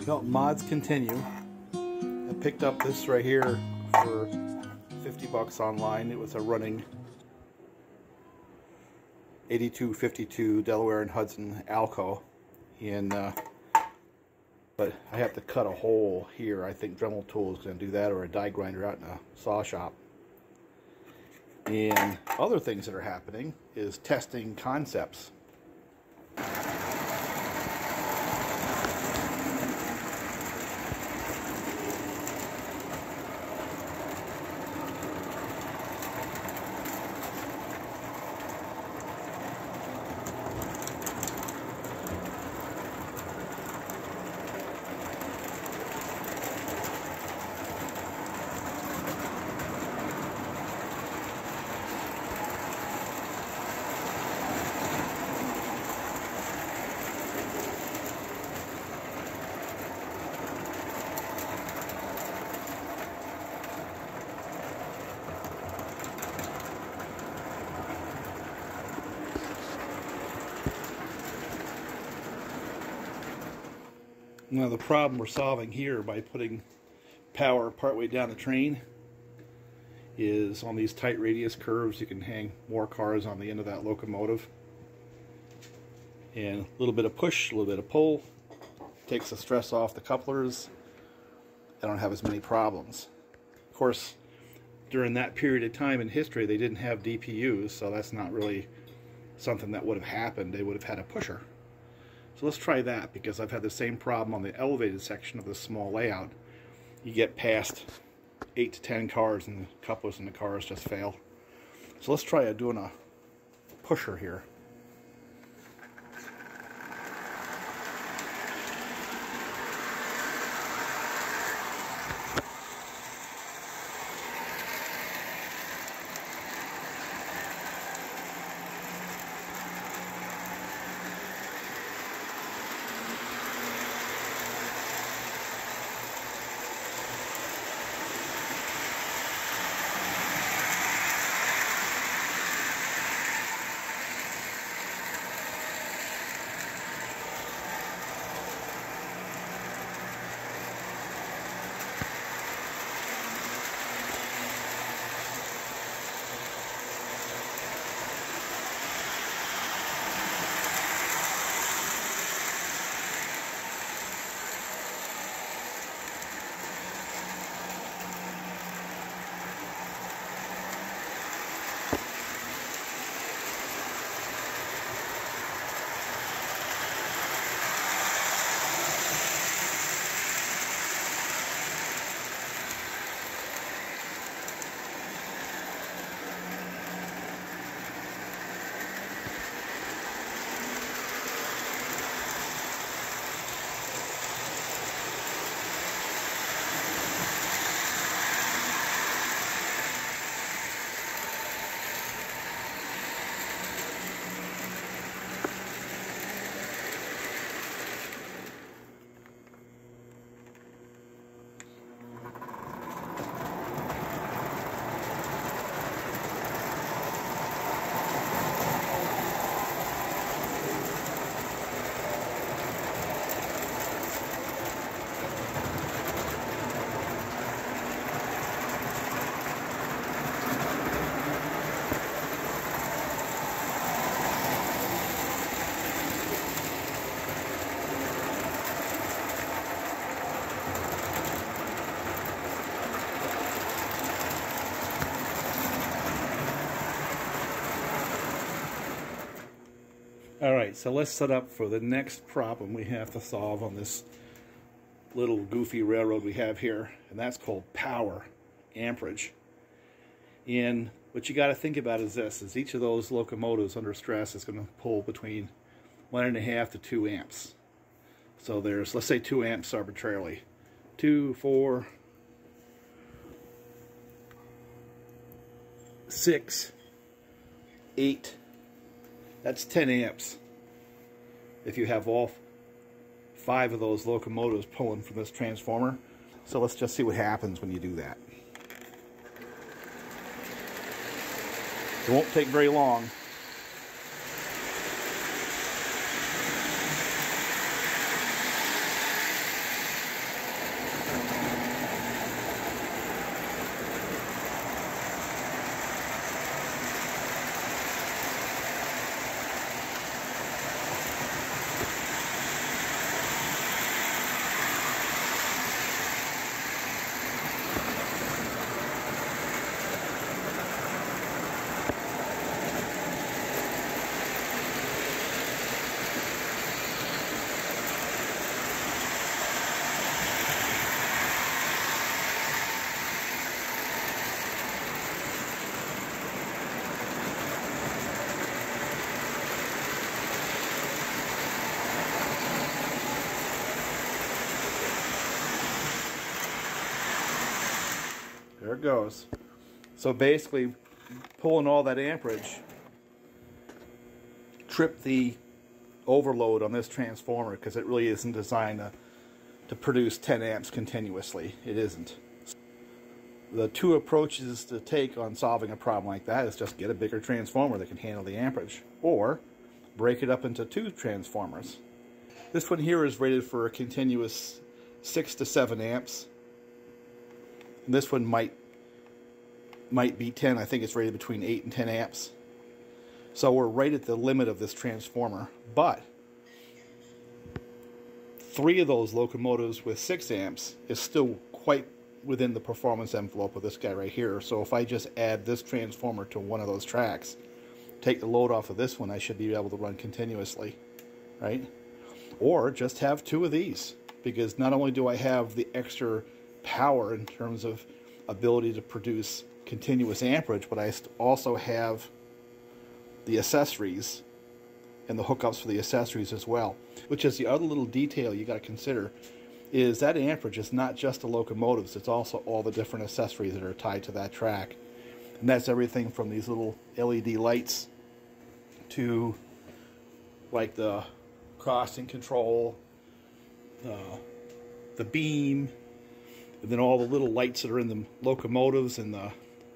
Well, mods continue. I picked up this right here for $50 online. It was a running 8252 Delaware and Hudson ALCO, and but I have to cut a hole here. I think Dremel tool is going to do that, or a die grinder out in a saw shop. And other things that are happening is testing concepts. Now the problem we're solving here by putting power partway down the train is on these tight radius curves you can hang more cars on the end of that locomotive. And a little bit of push, a little bit of pull, takes the stress off the couplers. I don't have as many problems. Of course, during that period of time in history they didn't have DPUs, so that's not really something that would have happened. They would have had a pusher. So let's try that, because I've had the same problem on the elevated section of this small layout. You get past 8 to 10 cars and the couplers in the cars just fail. So let's try doing a pusher here. Alright, so let's set up for the next problem we have to solve on this little goofy railroad we have here, and that's called power amperage. And what you got to think about is this, is each of those locomotives under stress is going to pull between 1.5 to 2 amps. So there's, let's say 2 amps arbitrarily. 2, 4, 6, 8, that's 10 amps if you have all 5 of those locomotives pulling from this transformer. So let's just see what happens when you do that. It won't take very long. it goes. So basically, pulling all that amperage tripped the overload on this transformer, because it really isn't designed to produce 10 amps continuously. It isn't. The two approaches to take on solving a problem like that is just get a bigger transformer that can handle the amperage, or break it up into two transformers. This one here is rated for a continuous 6 to 7 amps. And this one might be 10. I think it's rated between 8 and 10 amps. So we're right at the limit of this transformer. But 3 of those locomotives with 6 amps is still quite within the performance envelope of this guy right here. So if I just add this transformer to one of those tracks, take the load off of this one, I should be able to run continuously, right? Or just have 2 of these, because not only do I have the extra power in terms of ability to produce continuous amperage, but I also have the accessories and the hookups for the accessories as well. Which is the other little detail you got to consider, is that amperage is not just the locomotives, it's also all the different accessories that are tied to that track. And that's everything from these little LED lights to like the crossing control, the beam, and then all the little lights that are in the locomotives, and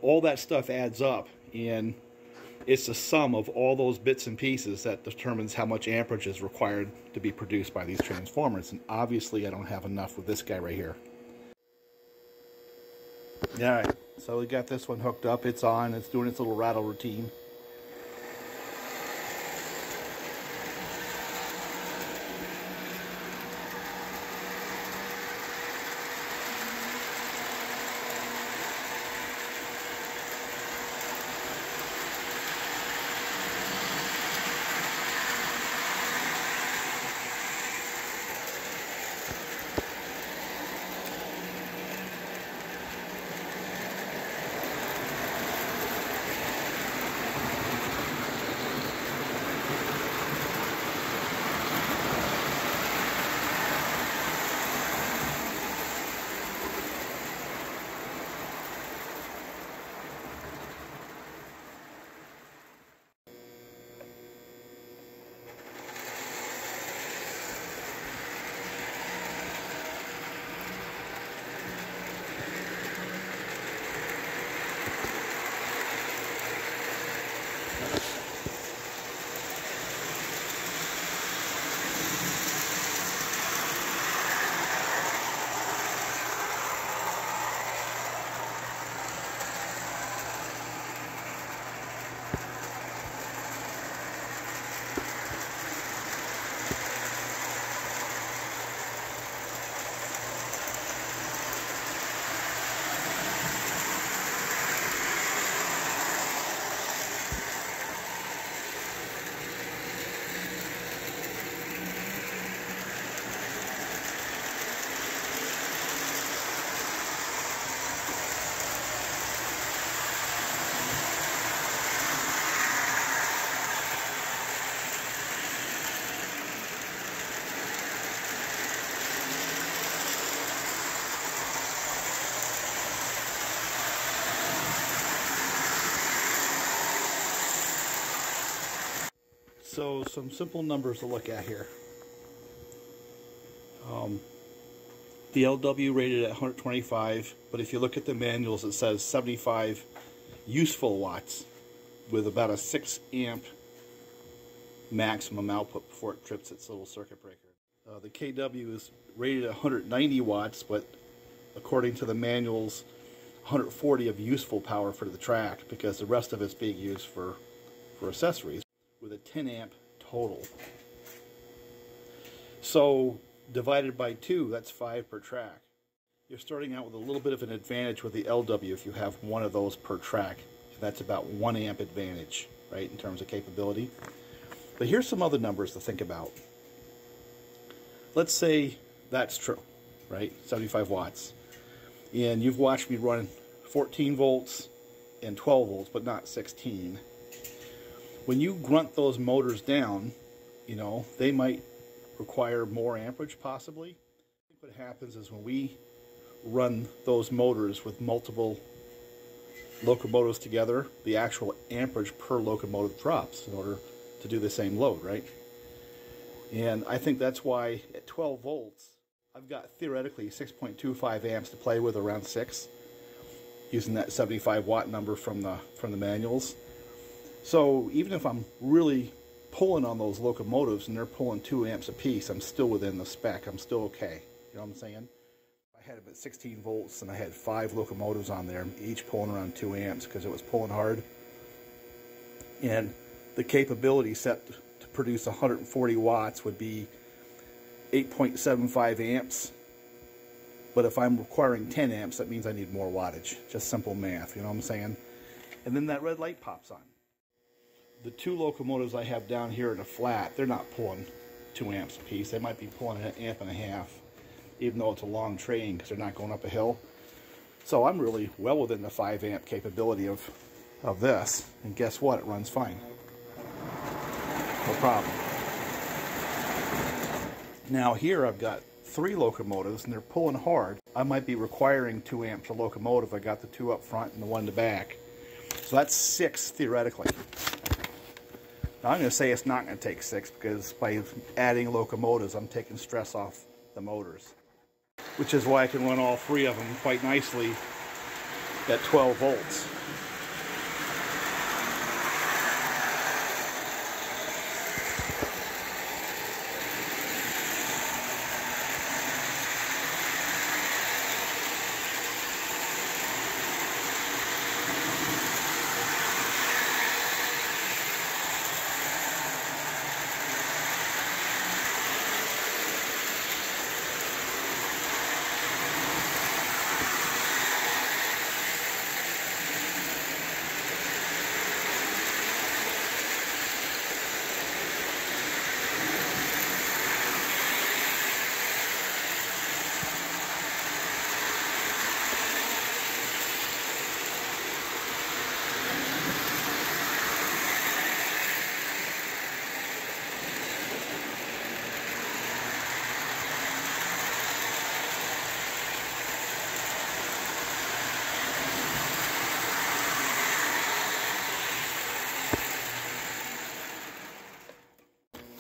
all that stuff adds up, and it's the sum of all those bits and pieces that determines how much amperage is required to be produced by these transformers. And obviously I don't have enough with this guy right here. Alright, so we got this one hooked up, it's on, it's doing its little rattle routine. So some simple numbers to look at here. The LW rated at 125, but if you look at the manuals it says 75 useful watts with about a 6 amp maximum output before it trips its little circuit breaker. The KW is rated at 190 watts, but according to the manuals 140 of useful power for the track, because the rest of it's being used for accessories, with a 10 amp total. So divided by 2, that's 5 per track. You're starting out with a little bit of an advantage with the LW if you have one of those per track. That's about 1 amp advantage, right, in terms of capability. But here's some other numbers to think about. Let's say that's true, right, 75 watts. And you've watched me run 14 volts and 12 volts, but not 16. When you grunt those motors down, you know, they might require more amperage possibly. I think what happens is when we run those motors with multiple locomotives together, the actual amperage per locomotive drops in order to do the same load, right? And I think that's why at 12 volts, I've got theoretically 6.25 amps to play with, around 6, using that 75 watt number from the manuals. So even if I'm really pulling on those locomotives and they're pulling 2 amps a piece, I'm still within the spec. I'm still okay. You know what I'm saying? I had about 16 volts and I had 5 locomotives on there, each pulling around 2 amps because it was pulling hard. And the capability set to produce 140 watts would be 8.75 amps. But if I'm requiring 10 amps, that means I need more wattage. Just simple math, you know what I'm saying? And then that red light pops on. The 2 locomotives I have down here in a flat, they're not pulling 2 amps a piece. They might be pulling an amp and a half, even though it's a long train because they're not going up a hill. So I'm really well within the 5 amp capability of this. And guess what? It runs fine. No problem. Now here I've got 3 locomotives and they're pulling hard. I might be requiring 2 amps a locomotive. I got the 2 up front and the 1 in the back. So that's 6 theoretically. Now I'm going to say it's not going to take 6 because by adding locomotives I'm taking stress off the motors. Which is why I can run all 3 of them quite nicely at 12 volts.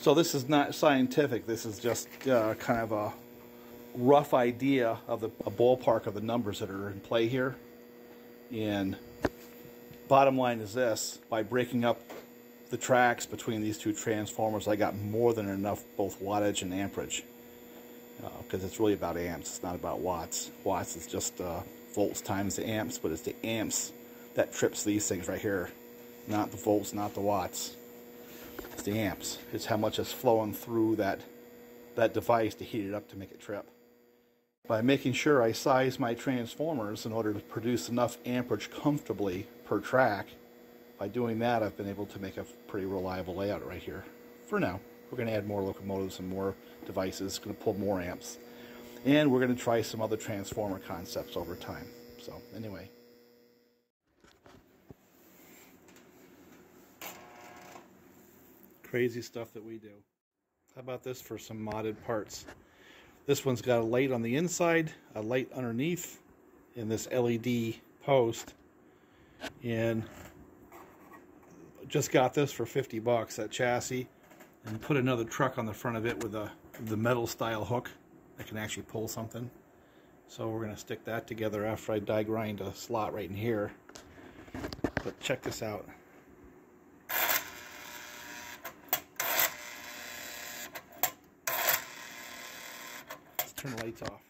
So this is not scientific, this is just kind of a rough idea of a ballpark of the numbers that are in play here. And bottom line is this: by breaking up the tracks between these 2 transformers, I got more than enough both wattage and amperage. Because it's really about amps, it's not about watts. Watts is just volts times the amps, but it's the amps that trips these things right here. Not the volts, not the watts. It's the amps. It's how much is flowing through that device to heat it up to make it trip. By making sure I size my transformers in order to produce enough amperage comfortably per track, by doing that I've been able to make a pretty reliable layout right here. For now. We're going to add more locomotives and more devices, going to pull more amps. And we're going to try some other transformer concepts over time. So anyway. Crazy stuff that we do. How about this for some modded parts? This one's got a light on the inside, a light underneath, and this LED post. And just got this for 50 bucks, that chassis, and put another truck on the front of it with the metal style hook that can actually pull something. So we're going to stick that together after I die grind a slot right in here. But check this out. Turn the lights off.